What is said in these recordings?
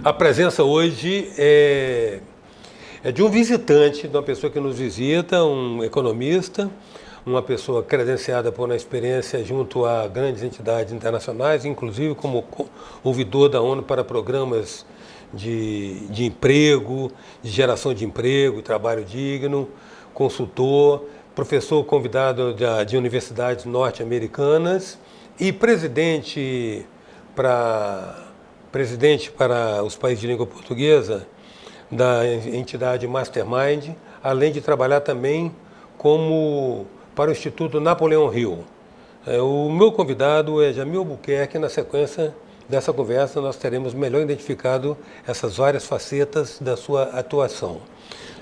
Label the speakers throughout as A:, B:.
A: A presença hoje é de um visitante, de uma pessoa que nos visita, um economista, uma pessoa credenciada por uma experiência junto a grandes entidades internacionais, inclusive como ouvidor da ONU para programas de emprego, de geração de emprego e trabalho digno, consultor, professor convidado de universidades norte-americanas e presidente para os países de língua portuguesa da entidade Mastermind, além de trabalhar também para o Instituto Napoleão Hill. O meu convidado é Jamil Albuquerque. Na sequência dessa conversa nós teremos melhor identificado essas várias facetas da sua atuação.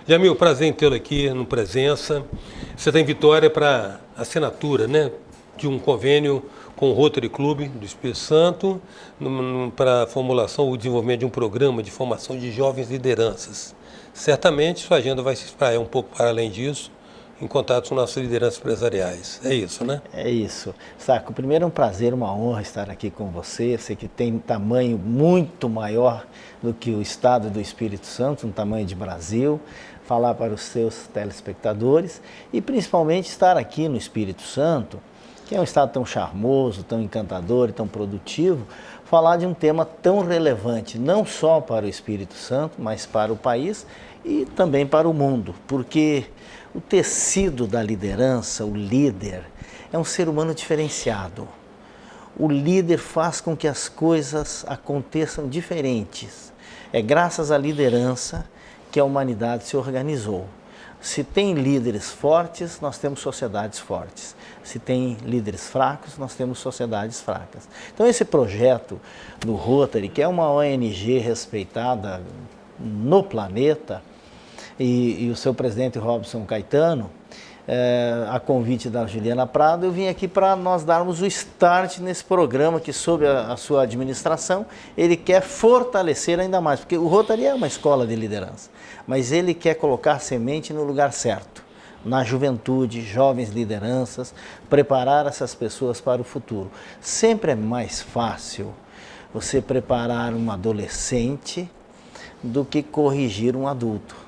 A: Jamil, prazer em tê-lo aqui no Presença. Você está em Vitória para assinatura, né, de um convênio com o Rotary Club do Espírito Santo para a formulação ou desenvolvimento de um programa de formação de jovens lideranças. Certamente sua agenda vai se espraiar um pouco para além disso, em contato com nossas lideranças empresariais. É isso, né?
B: É isso. Saco, primeiro é um prazer, uma honra estar aqui com você. Sei que tem um tamanho muito maior do que o Estado do Espírito Santo, um tamanho de Brasil, falar para os seus telespectadores e principalmente estar aqui no Espírito Santo, que é um estado tão charmoso, tão encantador e tão produtivo, falar de um tema tão relevante, não só para o Espírito Santo, mas para o país e também para o mundo, porque o tecido da liderança, o líder, é um ser humano diferenciado. O líder faz com que as coisas aconteçam diferentes. É graças à liderança que a humanidade se organizou. Se tem líderes fortes, nós temos sociedades fortes. Se tem líderes fracos, nós temos sociedades fracas. Então esse projeto do Rotary, que é uma ONG respeitada no planeta, e o seu presidente Robson Caetano, a convite da Juliana Prado, eu vim aqui para nós darmos o start nesse programa que, sob a sua administração, ele quer fortalecer ainda mais, porque o Rotary é uma escola de liderança, mas ele quer colocar semente no lugar certo, na juventude, jovens lideranças, preparar essas pessoas para o futuro. Sempre é mais fácil você preparar um adolescente do que corrigir um adulto.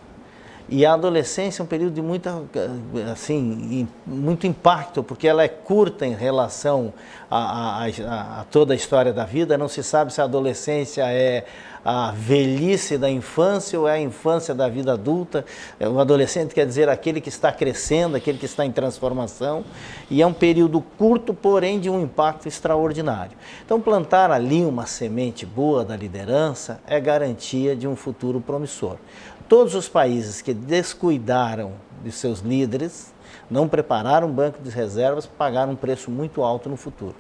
B: E a adolescência é um período de muito impacto, porque ela é curta em relação a toda a história da vida. Não se sabe se a adolescência é a velhice da infância ou é a infância da vida adulta. O adolescente quer dizer aquele que está crescendo, aquele que está em transformação. E é um período curto, porém de um impacto extraordinário. Então, plantar ali uma semente boa da liderança é garantia de um futuro promissor. Todos os países que descuidaram de seus líderes, não prepararam um banco de reservas, pagaram um preço muito alto no futuro.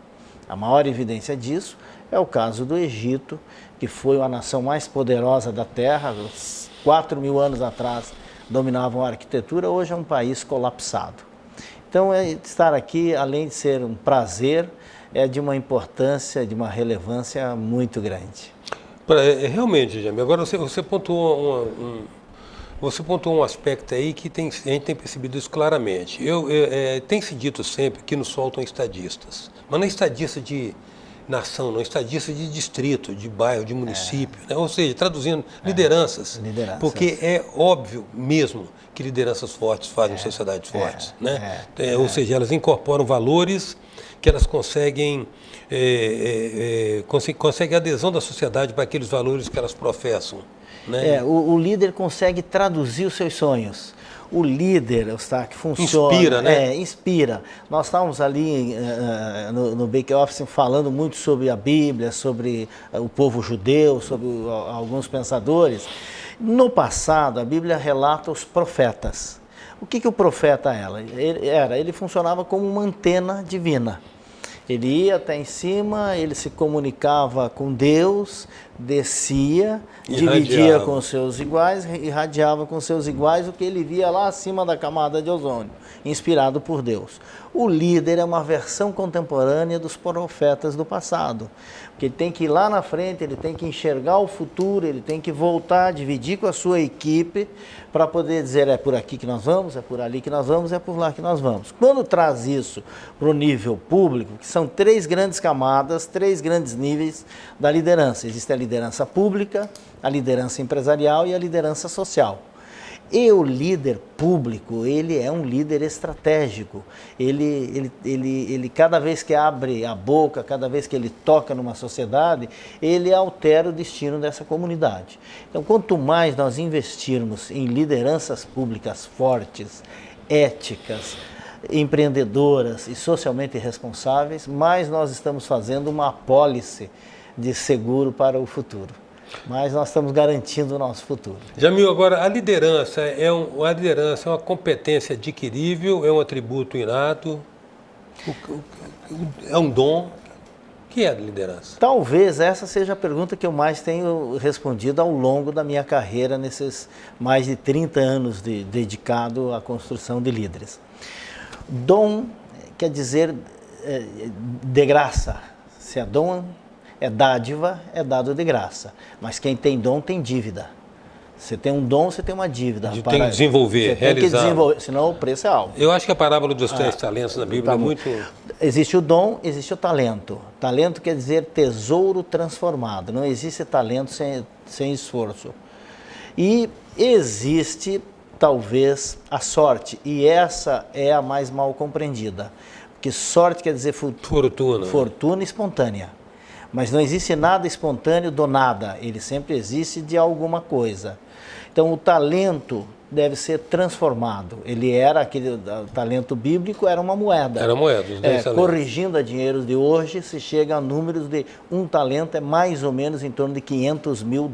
B: A maior evidência disso é o caso do Egito, que foi a nação mais poderosa da Terra, 4.000 anos atrás dominavam a arquitetura, hoje é um país colapsado. Então, estar aqui, além de ser um prazer, é de uma importância, de uma relevância muito grande.
A: Realmente, Jamil, agora você pontuou um aspecto aí que a gente tem percebido isso claramente. Tem se dito sempre que nos faltam estadistas, mas não é estadista de nação, não é estadista de distrito, de bairro, de município, né? Ou seja, traduzindo, lideranças, porque é óbvio mesmo que lideranças fortes fazem sociedades fortes, né? Ou seja, elas incorporam valores que elas conseguem adesão da sociedade para aqueles valores que elas professam, né?
B: O líder consegue traduzir os seus sonhos. O líder, Eustáquio, funciona.
A: Inspira, né?
B: Inspira. Nós estávamos ali no Bake Office falando muito sobre a Bíblia, sobre o povo judeu, sobre alguns pensadores. No passado, a Bíblia relata os profetas. O que o profeta era? Ele funcionava como uma antena divina. Ele ia até em cima, ele se comunicava com Deus, descia, dividia com os seus iguais, irradiava com os seus iguais o que ele via lá acima da camada de ozônio, inspirado por Deus. O líder é uma versão contemporânea dos profetas do passado, porque ele tem que ir lá na frente, ele tem que enxergar o futuro, ele tem que voltar, dividir com a sua equipe para poder dizer é por aqui que nós vamos, é por ali que nós vamos, é por lá que nós vamos. Quando traz isso para o nível público, que são três grandes camadas, três grandes níveis da liderança. Existe a liderança pública, a liderança empresarial e a liderança social. E o líder público, ele é um líder estratégico. Ele cada vez que abre a boca, cada vez que ele toca numa sociedade, ele altera o destino dessa comunidade. Então, quanto mais nós investirmos em lideranças públicas fortes, éticas, empreendedoras e socialmente responsáveis, mais nós estamos fazendo uma apólice de seguro para o futuro. Mas nós estamos garantindo o nosso futuro.
A: Jamil, agora a liderança é uma competência adquirível, é um atributo inato, é um dom? O que é a liderança?
B: Talvez essa seja a pergunta que eu mais tenho respondido ao longo da minha carreira, nesses mais de 30 anos dedicado à construção de líderes. Dom quer dizer de graça. Se é dom, é dádiva, é dado de graça. Mas quem tem dom tem dívida. Você tem um dom, você tem uma dívida.
A: Tem que desenvolver, realizar. Tem que desenvolver,
B: senão o preço é alto.
A: Eu acho que a parábola dos 10 talentos na Bíblia é muito...
B: Existe o dom, existe o talento. Talento quer dizer tesouro transformado. Não existe talento sem esforço. E existe, talvez, a sorte. E essa é a mais mal compreendida. Porque sorte quer dizer fortuna espontânea. Mas não existe nada espontâneo do nada, ele sempre existe de alguma coisa. Então o talento deve ser transformado. Ele era o talento bíblico, era uma moeda.
A: Era moeda.
B: Corrigindo a dinheiros de hoje, se chega a números de um talento é mais ou menos em torno de $500 mil.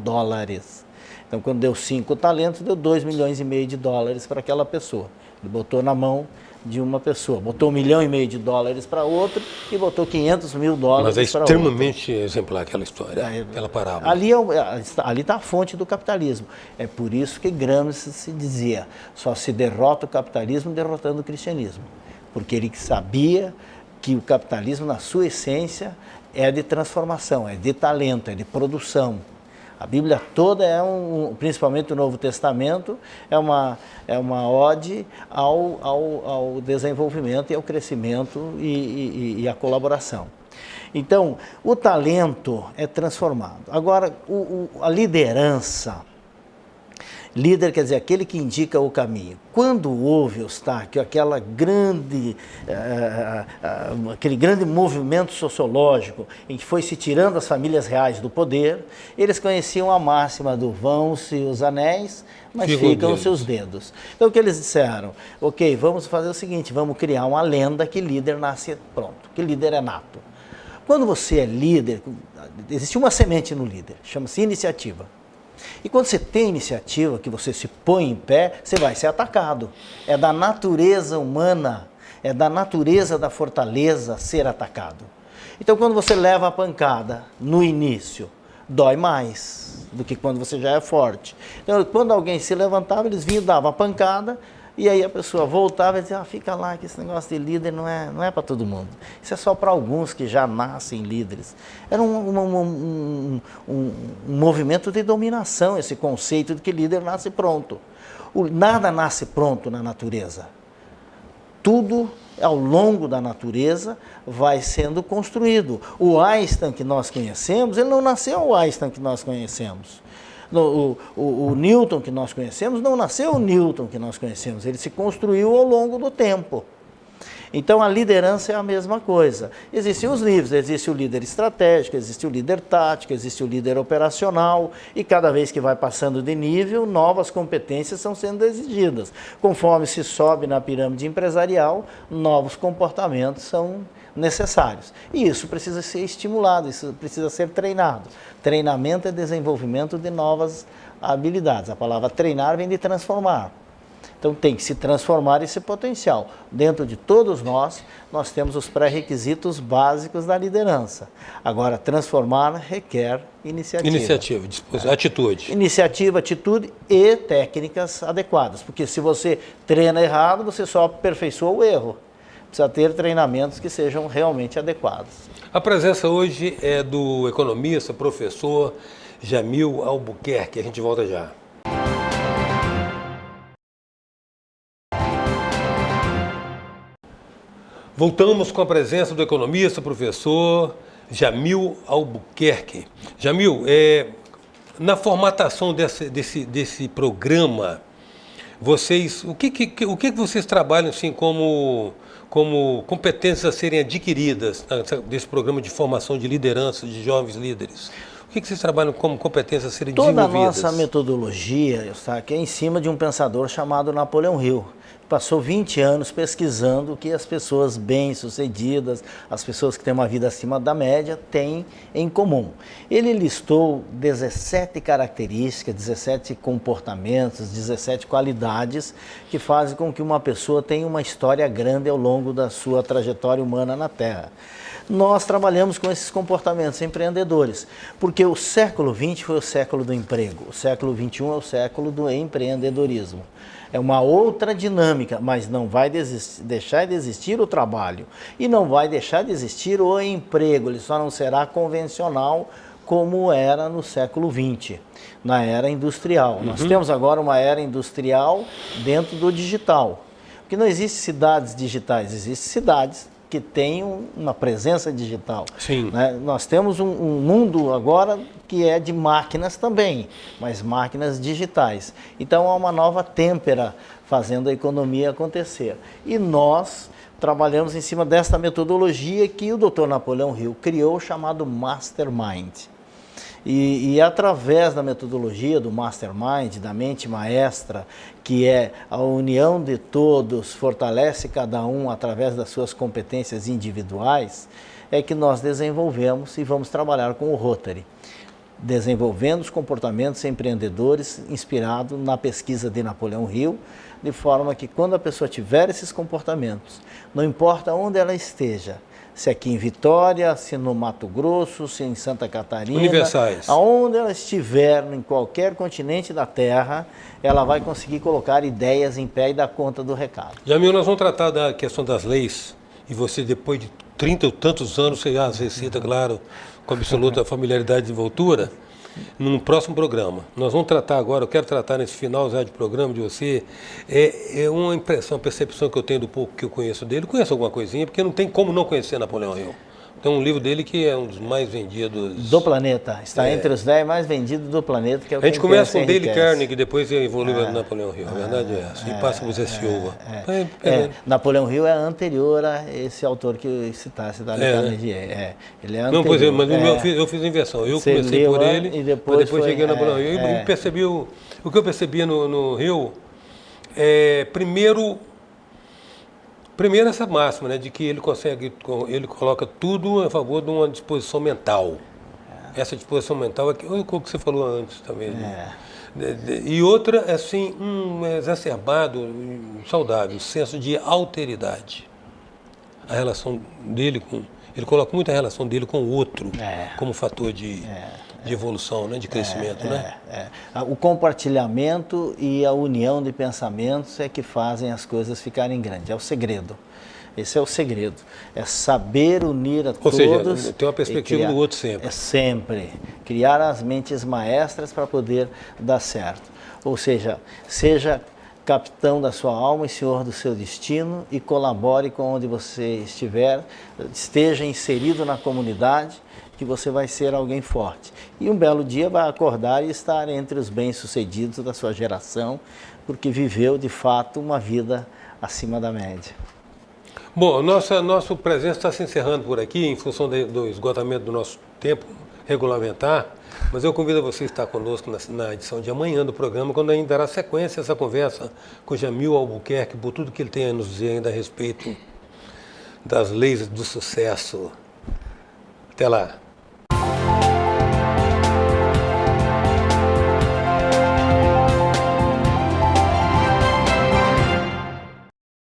B: Então quando deu 5 talentos, deu 2,5 milhões para aquela pessoa. Ele botou na mão de uma pessoa, botou $1,5 milhão para outro e botou $500 mil para outro.
A: Mas é extremamente exemplar aquela história, aquela parábola.
B: Ali está a fonte do capitalismo. É por isso que Gramsci se dizia, só se derrota o capitalismo derrotando o cristianismo. Porque ele sabia que o capitalismo, na sua essência, é de transformação, é de talento, é de produção. A Bíblia toda principalmente o Novo Testamento, é uma ode ao desenvolvimento e ao crescimento e à colaboração. Então, o talento é transformado. Agora, a liderança, líder quer dizer aquele que indica o caminho. Quando houve, Eustáquio, aquele grande movimento sociológico em que foi se tirando as famílias reais do poder, eles conheciam a máxima do vão-se os anéis, mas ficam os seus dedos. Então o que eles disseram? Ok, vamos fazer o seguinte, vamos criar uma lenda que líder nasce pronto, que líder é nato. Quando você é líder, existe uma semente no líder, chama-se iniciativa. E quando você tem iniciativa, que você se põe em pé, você vai ser atacado. É da natureza humana, é da natureza da fortaleza ser atacado. Então quando você leva a pancada no início, dói mais do que quando você já é forte. Então quando alguém se levantava, eles vinham, davam a pancada, e aí a pessoa voltava e dizia, fica lá, que esse negócio de líder não é para todo mundo. Isso é só para alguns que já nascem líderes. Era um movimento de dominação, esse conceito de que líder nasce pronto. Nada nasce pronto na natureza. Tudo, ao longo da natureza, vai sendo construído. O Einstein que nós conhecemos, ele não nasceu o Einstein que nós conhecemos. O Newton que nós conhecemos não nasceu o Newton que nós conhecemos, ele se construiu ao longo do tempo. Então a liderança é a mesma coisa. Existem os níveis, existe o líder estratégico, existe o líder tático, existe o líder operacional, e cada vez que vai passando de nível, novas competências estão sendo exigidas. Conforme se sobe na pirâmide empresarial, novos comportamentos são necessários. E isso precisa ser estimulado, isso precisa ser treinado. Treinamento é desenvolvimento de novas habilidades. A palavra treinar vem de transformar. Então tem que se transformar esse potencial. Dentro de todos nós temos os pré-requisitos básicos da liderança. Agora, transformar requer iniciativa.
A: Atitude.
B: Iniciativa, atitude e técnicas adequadas. Porque se você treina errado, você só aperfeiçoa o erro. Precisa ter treinamentos que sejam realmente adequados.
A: A presença hoje é do economista, professor Jamil Albuquerque. A gente volta já. Voltamos com a presença do economista, professor Jamil Albuquerque. Jamil, na formatação desse programa, o que vocês trabalham assim como competências a serem adquiridas desse programa de formação de liderança, de jovens líderes? O que vocês trabalham como competências a serem desenvolvidas?
B: Toda a nossa metodologia está aqui em cima de um pensador chamado Napoleão Hill. Passou 20 anos pesquisando o que as pessoas bem-sucedidas, as pessoas que têm uma vida acima da média, têm em comum. Ele listou 17 características, 17 comportamentos, 17 qualidades que fazem com que uma pessoa tenha uma história grande ao longo da sua trajetória humana na Terra. Nós trabalhamos com esses comportamentos empreendedores, porque o século XX foi o século do emprego, o século XXI é o século do empreendedorismo. É uma outra dinâmica, mas não vai deixar de existir o trabalho e não vai deixar de existir o emprego, ele só não será convencional como era no século XX, na era industrial. Nós temos agora uma era industrial dentro do digital, porque não existem cidades digitais, existem cidades que têm uma presença digital.
A: Sim.
B: Né? Nós temos um mundo agora que é de máquinas também, mas máquinas digitais. Então há uma nova têmpera fazendo a economia acontecer. E nós trabalhamos em cima desta metodologia que o Dr. Napoleão Hill criou, chamado Mastermind. E através da metodologia do Mastermind, da mente maestra, que é a união de todos, fortalece cada um através das suas competências individuais, é que nós desenvolvemos e vamos trabalhar com o Rotary, desenvolvendo os comportamentos empreendedores inspirado na pesquisa de Napoleão Hill, de forma que quando a pessoa tiver esses comportamentos, não importa onde ela esteja, se aqui em Vitória, se no Mato Grosso, se em Santa Catarina,
A: universais,
B: aonde ela estiver, em qualquer continente da Terra, ela vai conseguir colocar ideias em pé e dar conta do recado.
A: Jamil, nós vamos tratar da questão das leis, e você, depois de 30 e tantos anos, você as recita, claro, com absoluta familiaridade e desenvoltura, num próximo programa. Nós vamos tratar agora, eu quero tratar nesse final já de programa de você, uma impressão, uma percepção que eu tenho do pouco que eu conheço dele. Conheço alguma coisinha, porque não tem como não conhecer Napoleão Hill. Tem um livro dele que é um dos mais vendidos...
B: Do planeta. Está entre os 10 mais vendidos do planeta. Que é o
A: a gente começa com Dale Carnegie, depois evoluiu para Napoleão Hill. A verdade é essa. E passa por Zé Silva.
B: Napoleão Hill é anterior a esse autor que citasse, Dale Carnegie. Ele é anterior.
A: Não, pois é, mas eu fiz a inversão. Eu comecei por ele, mas depois cheguei no Napoleão Hill. E percebi o que eu percebi no Hill primeiro essa máxima, né, de que ele coloca tudo a favor de uma disposição mental. Essa disposição mental é o que você falou antes também. E outra, assim, exacerbado, saudável, o senso de alteridade. A relação dele ele coloca muito a relação dele com o outro como fator de evolução, né, de crescimento, né?
B: O compartilhamento e a união de pensamentos é que fazem as coisas ficarem grandes. É o segredo. Esse é o segredo. É saber unir a todos.
A: Ou seja, tem uma perspectiva do outro sempre.
B: É sempre. Criar as mentes maestras para poder dar certo. Ou seja capitão da sua alma e senhor do seu destino e colabore com onde você estiver, esteja inserido na comunidade, que você vai ser alguém forte. E um belo dia vai acordar e estar entre os bem-sucedidos da sua geração, porque viveu, de fato, uma vida acima da média.
A: Bom, nossa presença está se encerrando por aqui, em função do esgotamento do nosso tempo regulamentar, mas eu convido você a estar conosco na edição de amanhã do programa, quando ainda dará sequência a essa conversa com Jamil Albuquerque, por tudo que ele tem a nos dizer ainda a respeito das leis do sucesso. Até lá.